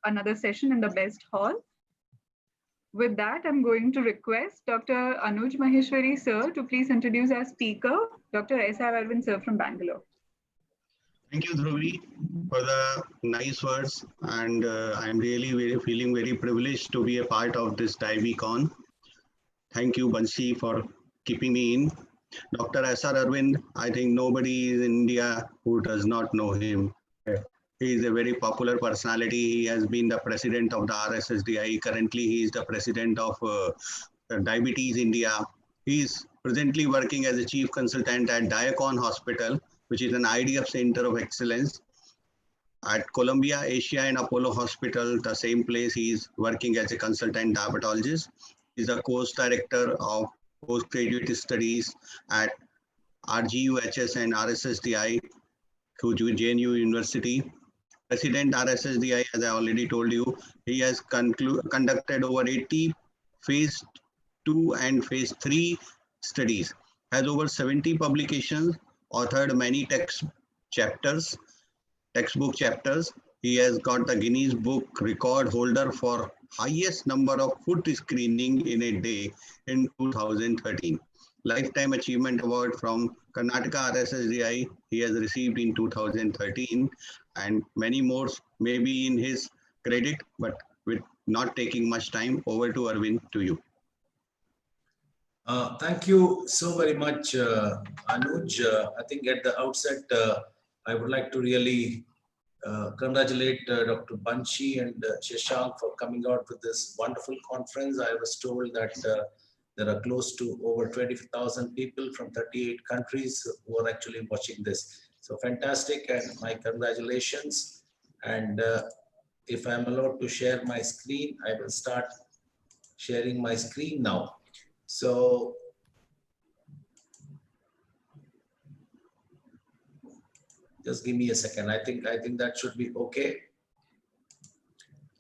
another session in the best hall. With that, I'm going to request Dr. Anuj Maheshwari sir to please introduce our speaker, Dr. S.R. Arvind sir from Bangalore. Thank you, Dhruvi, for the nice words, and I'm really feeling very privileged to be a part of this DIVCon. Thank you, Bansi, for keeping me in. Dr. S.R. Arvind, I think nobody in India who does not know him. He is a very popular personality. He has been the president of the RSSDI. Currently, he is the president of Diabetes India. He is presently working as a chief consultant at Diacon Hospital, which is an IDF Center of Excellence. At Columbia, Asia and Apollo Hospital, the same place he is working as a consultant diabetologist. He is a course director of postgraduate studies at RGUHS and RSSDI through JNU University. President RSSDI, as I already told you, he has conducted over 80 phase 2 and phase 3 studies, has over 70 publications, authored many textbook chapters. He has got the Guinness Book record holder for highest number of foot screening in a day in 2013. Lifetime Achievement Award from Karnataka RSSDI he has received in 2013, and many more may be in his credit, but with not taking much time, over to Arvind, to you. Thank you so very much, Anuj. I think at the outset, I would like to really congratulate Dr. Bansi and Shashank for coming out with this wonderful conference. I was told that there are close to over 20,000 people from 38 countries who are actually watching this. So fantastic, and my congratulations. And if I'm allowed to share my screen, I will start sharing my screen now. So just give me a second. I think that should be okay.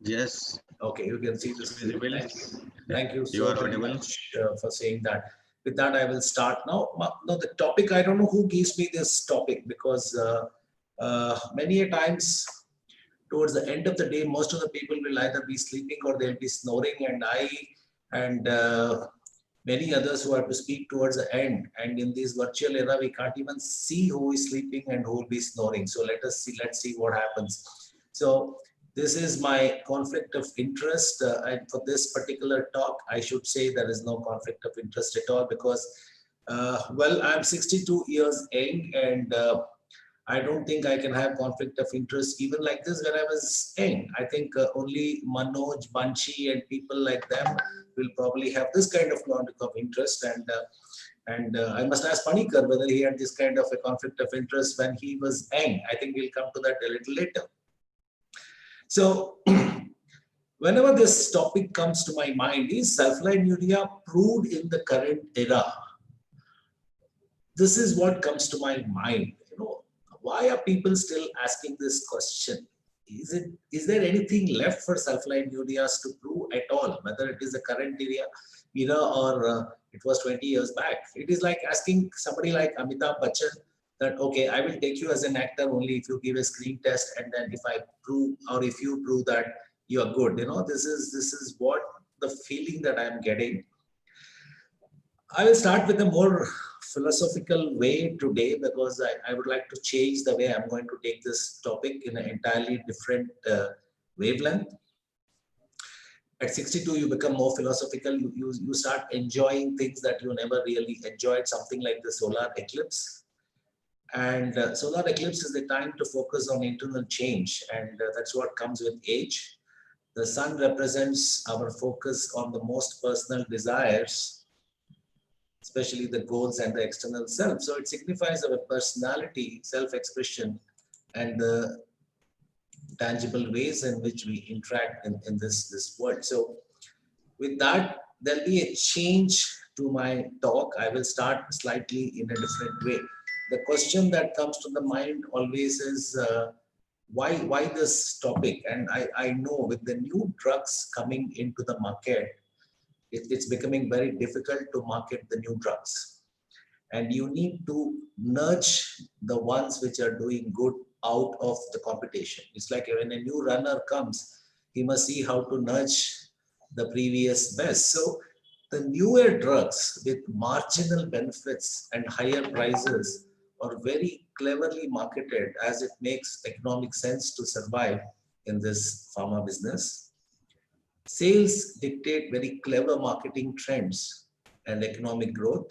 Yes. Okay, you can see this visible. Thank you so very much for saying that. With that, I will start now. Now the topic, I don't know who gives me this topic, because many a times towards the end of the day, most of the people will either be sleeping or they'll be snoring, and many others who have to speak towards the end. And in this virtual era, we can't even see who is sleeping and who will be snoring. So let's see what happens. So this is my conflict of interest. And for this particular talk, I should say there is no conflict of interest at all, because, well, I'm 62 years young, and I don't think I can have conflict of interest even like this when I was young. I think only Manoj, Bansi and people like them will probably have this kind of conflict of interest. And I must ask Panikar whether he had this kind of a conflict of interest when he was young. I think we'll come to that a little later. So whenever this topic comes to my mind, is sulfonylurea proved in the current era? This is what comes to my mind. You know, why are people still asking this question? Is there anything left for sulfonylureas to prove at all, whether it is the current era or it was 20 years back? It is like asking somebody like Amitabh Bachchan that, okay, I will take you as an actor only if you give a screen test, and then if I prove, or if you prove that you are good. You know, this is what the feeling that I'm getting. I will start with a more philosophical way today, because I would like to change the way I'm going to take this topic in an entirely different wavelength. At 62, you become more philosophical. You start enjoying things that you never really enjoyed, something like the solar eclipse. And solar eclipse is the time to focus on internal change, and that's what comes with age. The sun represents our focus on the most personal desires, especially the goals and the external self. So it signifies our personality, self-expression, and the tangible ways in which we interact in this world. So with that, there'll be a change to my talk. I will start slightly in a different way. The question that comes to the mind always is, why this topic? And I know with the new drugs coming into the market, it's becoming very difficult to market the new drugs. And you need to nurture the ones which are doing good out of the competition. It's like when a new runner comes, he must see how to nudge the previous best. So the newer drugs with marginal benefits and higher prices are very cleverly marketed as it makes economic sense to survive in this pharma business. Sales dictate very clever marketing trends and economic growth,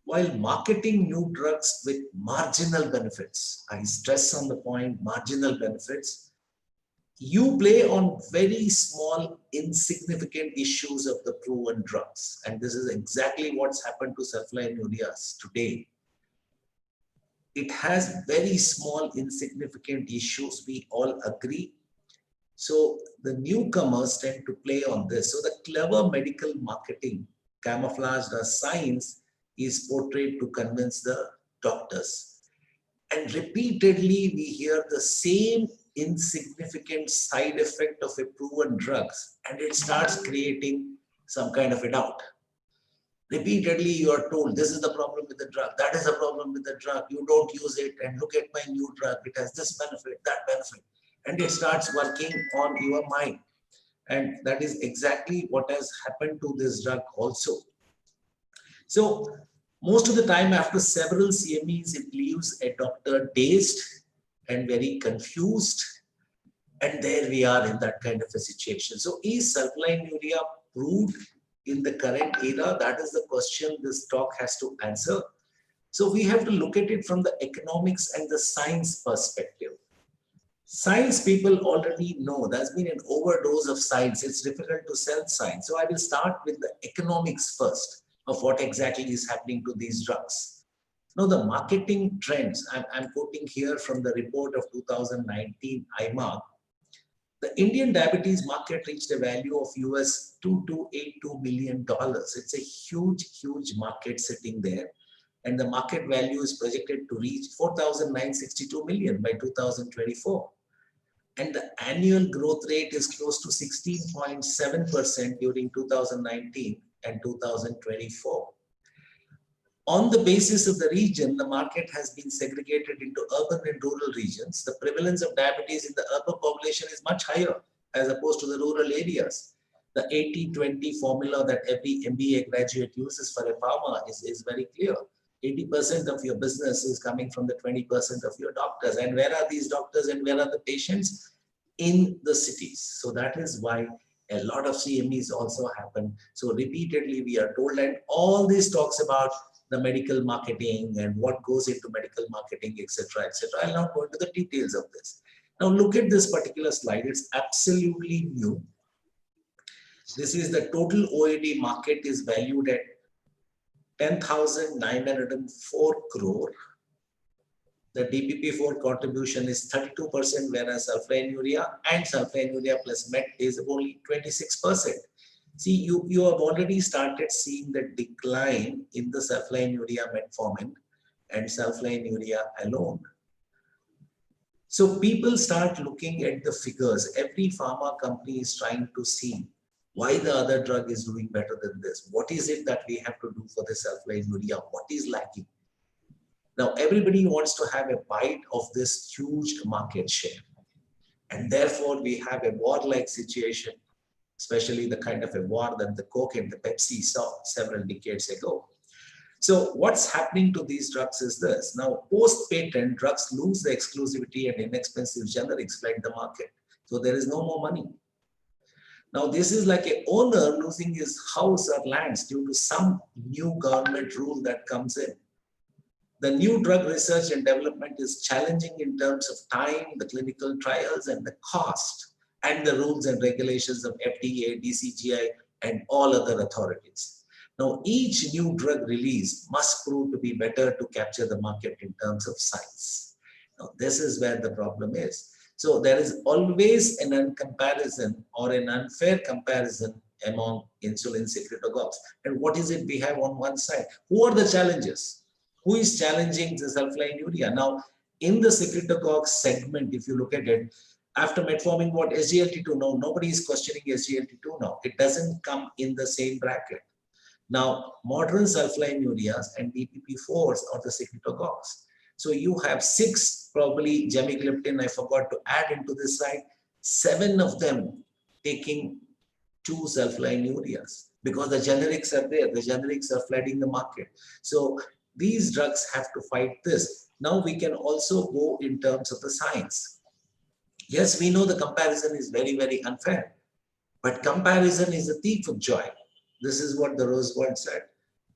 while marketing new drugs with marginal benefits. I stress on the point, marginal benefits. You play on very small, insignificant issues of the proven drugs. And this is exactly what's happened to sulfonylureas today. It has very small, insignificant issues, we all agree. So the newcomers tend to play on this. So the clever medical marketing, camouflaged as science, is portrayed to convince the doctors. And repeatedly, we hear the same insignificant side effect of a proven drugs, and it starts creating some kind of a doubt. Repeatedly, you are told, this is the problem with the drug, that is the problem with the drug, you don't use it, and look at my new drug, it has this benefit, that benefit. And it starts working on your mind. And that is exactly what has happened to this drug also. So most of the time, after several CMEs, it leaves a doctor dazed and very confused. And there we are in that kind of a situation. So is sulfonylurea proved in the current era? That is the question this talk has to answer. So we have to look at it from the economics and the science perspective. Science people already know there's been an overdose of science. It's difficult to sell science. So I will start with the economics first of what exactly is happening to these drugs. Now the marketing trends, I'm quoting here from the report of 2019 IMARC. The Indian diabetes market reached a value of US $2282 million. It's a huge, huge market sitting there. And the market value is projected to reach 4,962 million by 2024. And the annual growth rate is close to 16.7% during 2019 and 2024. On the basis of the region, the market has been segregated into urban and rural regions. The prevalence of diabetes in the urban population is much higher as opposed to the rural areas. The 80-20 formula that every MBA graduate uses for a pharma is very clear. 80% of your business is coming from the 20% of your doctors. And where are these doctors and where are the patients? In the cities. So that is why a lot of CMEs also happen. So repeatedly we are told, and all this talks about the medical marketing and what goes into medical marketing, etc., etc. I'll not go into the details of this. Now look at this particular slide. It's absolutely new. This is the total OAD market is valued at 10,904 crore. The DPP-4 contribution is 32%, whereas sulfonylurea and sulfonylurea plus MET is only 26%. See, you have already started seeing the decline in the sulfonylurea metformin and sulfonylurea alone. So people start looking at the figures. Every pharma company is trying to see why the other drug is doing better than this. What is it that we have to do for the sulfonylurea? What is lacking? Now, everybody wants to have a bite of this huge market share. And therefore, we have a war-like situation, especially the kind of a war that the Coke and the Pepsi saw several decades ago. So what's happening to these drugs is this. Now, post-patent, drugs lose the exclusivity and inexpensive generics flood the market. So there is no more money. Now, this is like an owner losing his house or lands due to some new government rule that comes in. The new drug research and development is challenging in terms of time, the clinical trials, and the cost, and the rules and regulations of FDA, DCGI, and all other authorities. Now, each new drug release must prove to be better to capture the market in terms of size. Now, this is where the problem is. So there is always an comparison or an unfair comparison among insulin secretagogues. And what is it we have on one side? Who are the challengers? Who is challenging the sulfonylurea? Now, in the secretagogue segment, if you look at it, after metformin, what SGLT2 now? Nobody is questioning SGLT2 now. It doesn't come in the same bracket. Now, modern sulfonylureas and DPP-4s are the secretagogues. So you have 6 probably gemcitabine, I forgot to add into this slide, 7 of them taking 2 sulfonylureas because the generics are there, the generics are flooding the market. So these drugs have to fight this. Now we can also go in terms of the science. Yes, we know the comparison is very, very unfair, but comparison is a thief of joy. This is what the Roosevelt said.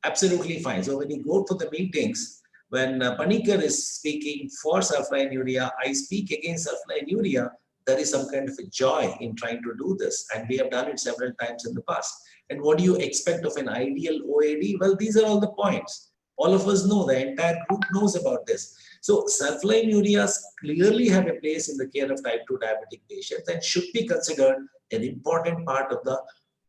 Absolutely fine. So when you go to the meetings, when Panikkar is speaking for sulfonylurea, I speak against sulfonylurea, there is some kind of a joy in trying to do this. And we have done it several times in the past. And what do you expect of an ideal OAD? Well, these are all the points. All of us know, the entire group knows about this. So sulfonylureas clearly have a place in the care of type 2 diabetic patients and should be considered an important part of the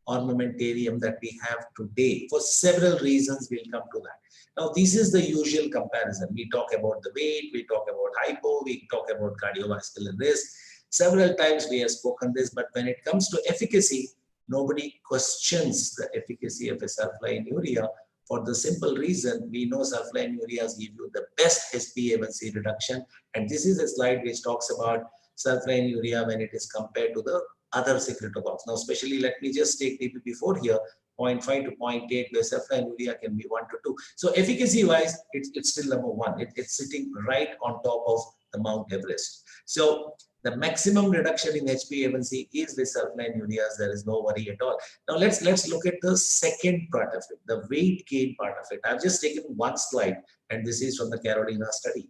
armamentarium that we have today. For several reasons, we'll come to that. Now, this is the usual comparison. We talk about the weight, we talk about hypo, we talk about cardiovascular risk. Several times we have spoken this, but when it comes to efficacy, nobody questions the efficacy of a sulfonylurea for the simple reason we know sulfonylureas give you the best HbA1c reduction. And this is a slide which talks about sulfonylurea when it is compared to the other secretagogues. Now, especially let me just take DPP4 here, 0.5 to 0.8, where sulfonylurea can be 1 to 2. So efficacy-wise, it's still number 1. It's sitting right on top of the Mount Everest. So the maximum reduction in HbA1c is with sulfonylureas. There is no worry at all. Now let's look at the second part of it, the weight gain part of it. I've just taken one slide, and this is from the Carolina study.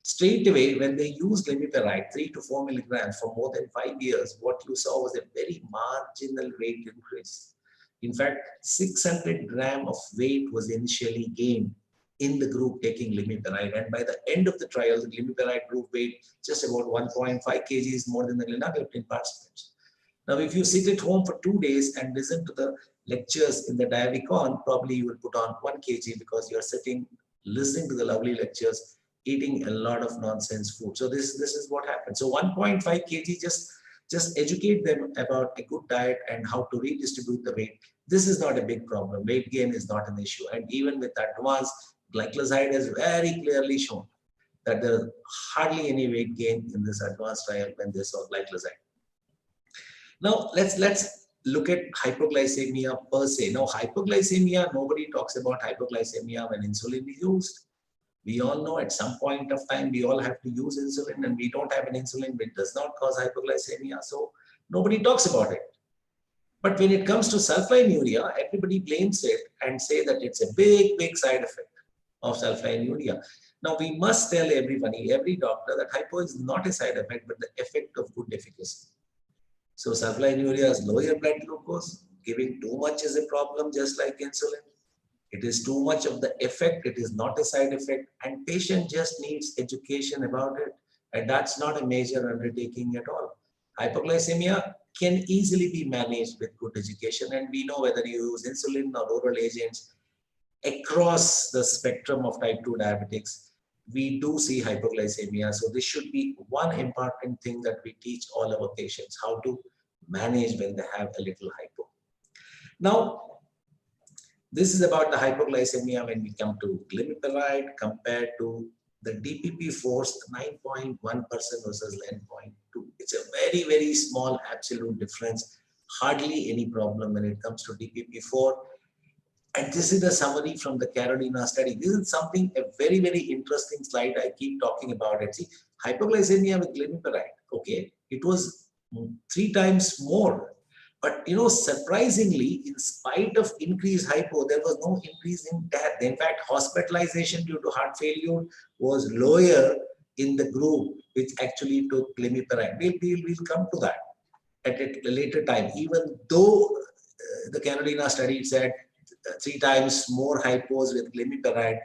Straight away, when they used glimepiride 3 to 4 milligrams for more than 5 years, what you saw was a very marginal weight increase. In fact, 600 grams of weight was initially gained in the group taking glimepiride, and by the end of the trial, the glimepiride group weighed just about 1.5 kgs more than the linagliptin participants. Now, if you sit at home for 2 days and listen to the lectures in the Diavicon, probably you will put on 1 kg because you're sitting, listening to the lovely lectures, eating a lot of nonsense food. So this is what happens. So 1.5 kg, just educate them about a good diet and how to redistribute the weight. This is not a big problem. Weight gain is not an issue. And even with advanced, glycoside has very clearly shown that there is hardly any weight gain in this advanced trial when they saw glycoside. Now let's look at hypoglycemia per se. Now hypoglycemia, nobody talks about hypoglycemia when insulin is used. We all know at some point of time we all have to use insulin, and we don't have an insulin which does not cause hypoglycemia. So nobody talks about it. But when it comes to sulfonylurea, everybody blames it and say that it's a big side effect of sulfonylurea. Now we must tell everybody, every doctor, that hypo is not a side effect, but the effect of good efficacy. So sulfonylurea is lower blood glucose. Giving too much is a problem, just like insulin. It is too much of the effect. It is not a side effect, and patient just needs education about it. And that's not a major undertaking at all. Hypoglycemia can easily be managed with good education, and we know whether you use insulin or oral agents across the spectrum of type 2 diabetics, we do see hypoglycemia. So this should be one important thing that we teach all our patients, how to manage when they have a little hypo. Now, this is about the hypoglycemia when we come to glimepiride compared to the DPP4's 9.1% versus 11.2. It's a very small absolute difference, hardly any problem when it comes to DPP4. And this is the summary from the Carolina study. This is something, a very interesting slide. I keep talking about it. See, hypoglycemia with glimepiride, okay, it was 3 times more. But you know, surprisingly, in spite of increased hypo, there was no increase in death. In fact, hospitalization due to heart failure was lower in the group which actually took glimepiride. We'll come to that at a later time. Even though the Carolina study said 3 times more hypos with glimepiride,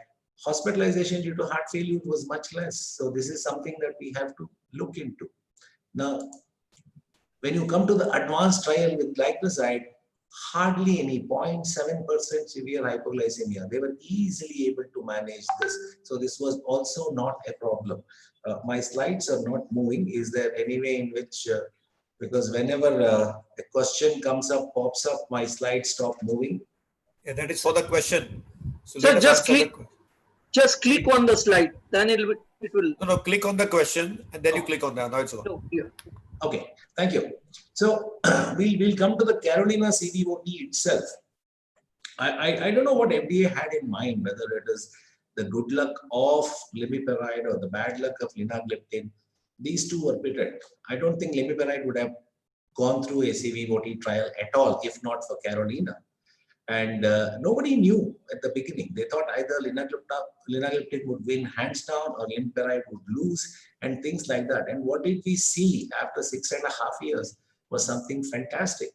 hospitalization due to heart failure was much less. So this is something that we have to look into. Now, when you come to the advanced trial with glycoside, hardly any 0.7% severe hypoglycemia. They were easily able to manage this. So this was also not a problem. My slides are not moving. Is there any way in which, because whenever a question comes up, pops up, my slides stop moving? Yeah, that is for the question. So sir, just click on the slide, then it will It will. No, click on the question and then you click on that. Now it's on. No, here. Okay, thank you. So we'll come to the Carolina CVOT itself. I don't know what FDA had in mind, whether it is the good luck of glimepiride or the bad luck of linagliptin. These two were pitted. I don't think glimepiride would have gone through a CVOT trial at all, if not for Carolina. And nobody knew at the beginning. They thought either linagliptin would win hands down or glimepiride would lose and things like that. And what did we see after 6.5 years was something fantastic.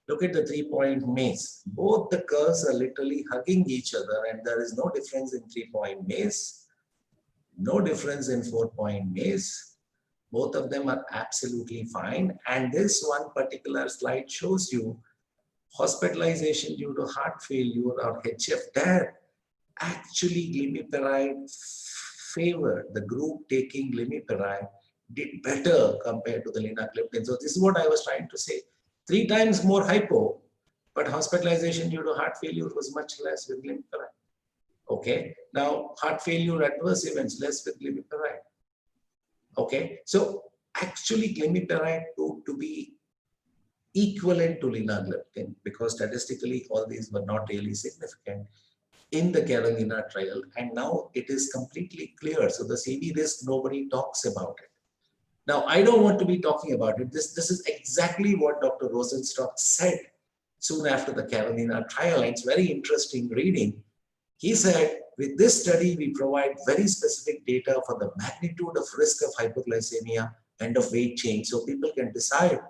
Look at the 3-point MACE. Both the curves are literally hugging each other, and there is no difference in 3-point MACE, no difference in 4-point MACE. Both of them are absolutely fine. And this one particular slide shows you hospitalization due to heart failure or HF. There, actually glimepiride favored the group taking glimepiride did better compared to the linagliptin. So this is what I was trying to say. 3 times more hypo, but hospitalization due to heart failure was much less with glimepiride. Okay, now heart failure adverse events less with glimepiride. Okay, so actually glimepiride proved to be equivalent to linagliptin because statistically all these were not really significant in the Carolina trial, and now it is completely clear. So the CV risk, nobody talks about it. Now, I don't want to be talking about it. This is exactly what Dr. Rosenstock said soon after the Carolina trial. And it's very interesting reading. He said, with this study, we provide very specific data for the magnitude of risk of hypoglycemia and of weight change, so people can decide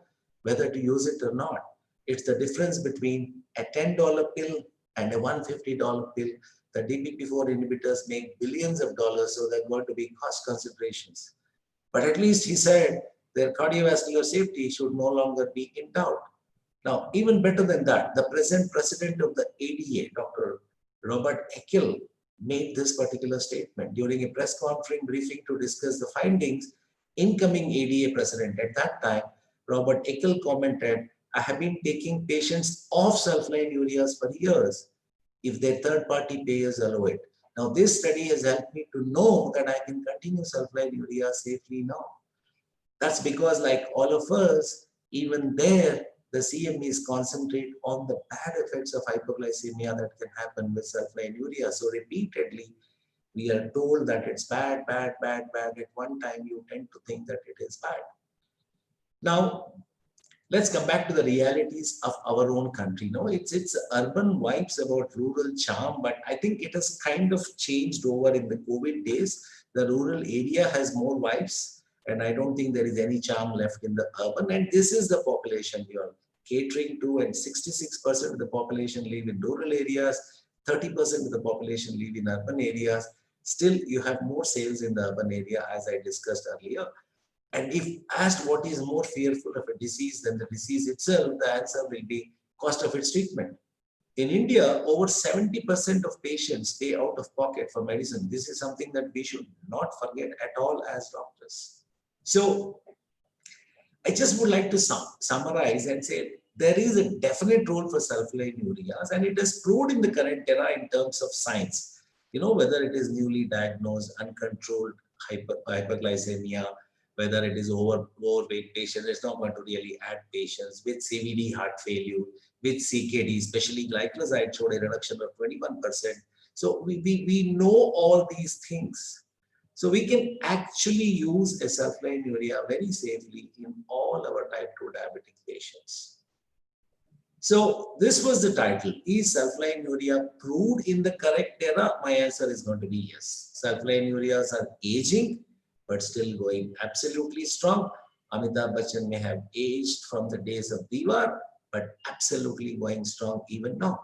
whether to use it or not. It's the difference between a $10 pill and a $150 pill. The DPP-4 inhibitors make billions of dollars, so there are going to be cost considerations. But at least he said their cardiovascular safety should no longer be in doubt. Now, even better than that, the present president of the ADA, Dr. Robert Eckel, made this particular statement during a press conference briefing to discuss the findings. Incoming ADA president at that time, Robert Eckel commented, I have been taking patients off sulfonylureas for years if their third-party payers allow it. Now, this study has helped me to know that I can continue sulfonylurea safely now. That's because, like all of us, even there, the CMEs concentrate on the bad effects of hypoglycemia that can happen with sulfonylurea. So repeatedly, we are told that it's bad, bad, bad, bad. At one time, you tend to think that it is bad. Now, let's come back to the realities of our own country. No, it's urban vibes about rural charm, but I think it has kind of changed over in the COVID days. The rural area has more vibes, and I don't think there is any charm left in the urban. And this is the population we are catering to, and 66% of the population live in rural areas, 30% of the population live in urban areas. Still, you have more sales in the urban area, as I discussed earlier. And if asked what is more fearful of a disease than the disease itself, the answer will be cost of its treatment. In India, over 70% of patients pay out of pocket for medicine. This is something that we should not forget at all as doctors. So I just would like to summarize and say there is a definite role for sulfonylureas, and it is proved in the current era in terms of science. You know, whether it is newly diagnosed, uncontrolled hyperglycemia, whether it is overweight patients, it's not going to really add patients with CVD heart failure, with CKD, especially glycoside showed a reduction of 21%. So we know all these things. So we can actually use a sulfonylurea very safely in all our type 2 diabetic patients. So this was the title. Is sulfonylurea proved in the correct era? My answer is going to be yes. Sulfonylureas are aging, but still going absolutely strong. Amitabh Bachchan may have aged from the days of Diwar, but absolutely going strong even now.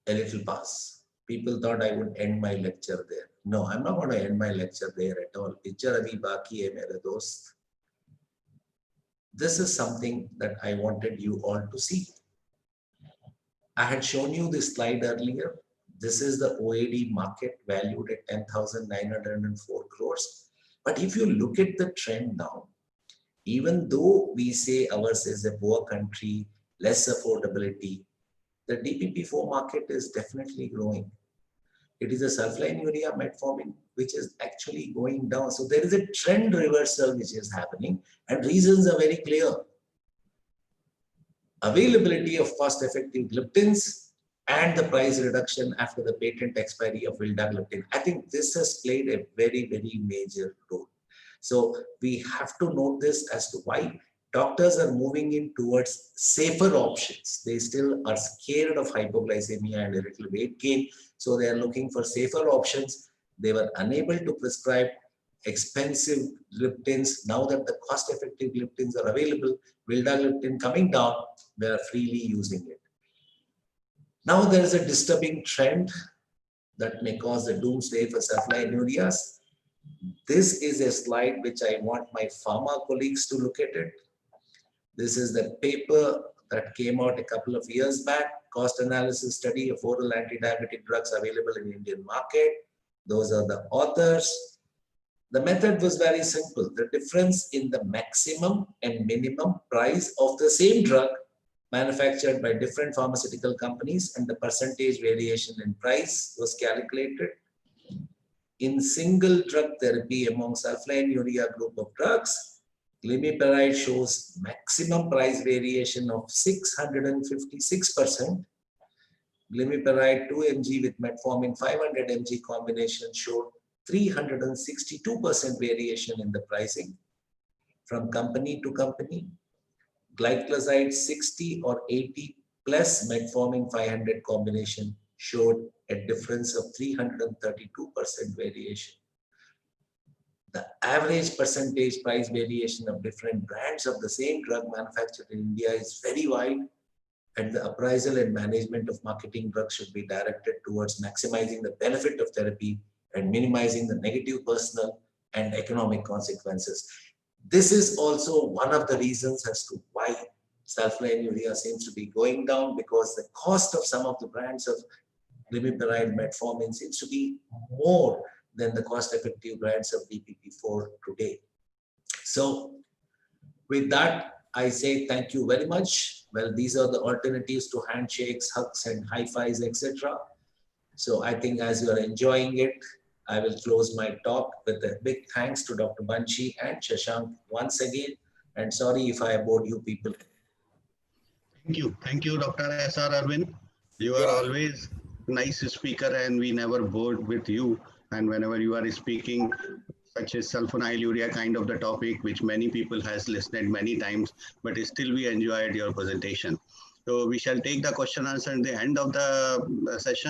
A little pause. People thought I would end my lecture there. No, I'm not going to end my lecture there at all. Picture abhi baki hai mere dost. This is something that I wanted you all to see. I had shown you this slide earlier. This is the OAD market valued at 10,904 crores. But if you look at the trend now, even though we say ours is a poor country, less affordability, the DPP-4 market is definitely growing. It is a sulfline urea metformin which is actually going down. So there is a trend reversal which is happening, and reasons are very clear. Availability of cost-effective gliptins and the price reduction after the patent expiry of vildagliptin. I think this has played a very, very major role. So we have to note this as to why doctors are moving in towards safer options. They still are scared of hypoglycemia and irritable weight gain. So they are looking for safer options. They were unable to prescribe expensive gliptins. Now that the cost-effective gliptins are available, vildagliptin coming down, they are freely using it. Now there is a disturbing trend that may cause the doomsday for sulfonylureas. This is a slide which I want my pharma colleagues to look at it. This is the paper that came out a couple of years back, cost analysis study of oral anti-diabetic drugs available in the Indian market. Those are the authors. The method was very simple. The difference in the maximum and minimum price of the same drug manufactured by different pharmaceutical companies and the percentage variation in price was calculated. In single drug therapy among sulfonylurea group of drugs, glimepiride shows maximum price variation of 656%. Glimepiride 2 mg with metformin 500 mg combination showed 362% variation in the pricing from company to company. Glycoside 60 or 80 plus metformin 500 combination showed a difference of 332% variation. The average percentage price variation of different brands of the same drug manufactured in India is very wide, and the appraisal and management of marketing drugs should be directed towards maximizing the benefit of therapy and minimizing the negative personal and economic consequences. This is also one of the reasons as to why sulfonylurea seems to be going down, because the cost of some of the brands of glimepiride metformin seems to be more than the cost-effective brands of DPP-4 today. So with that, I say thank you very much. Well, these are the alternatives to handshakes, hugs, and high-fives, etc. So I think as you are enjoying it, I will close my talk with a big thanks to Dr. Banshi and Shashank once again. And sorry if I bored you people. Thank you, Dr. S.R. Arvind. You are always a nice speaker, and we never bored with you. And whenever you are speaking, such as sulfonylurea kind of the topic, which many people has listened many times, but still we enjoyed your presentation. So we shall take the question answer at the end of the session.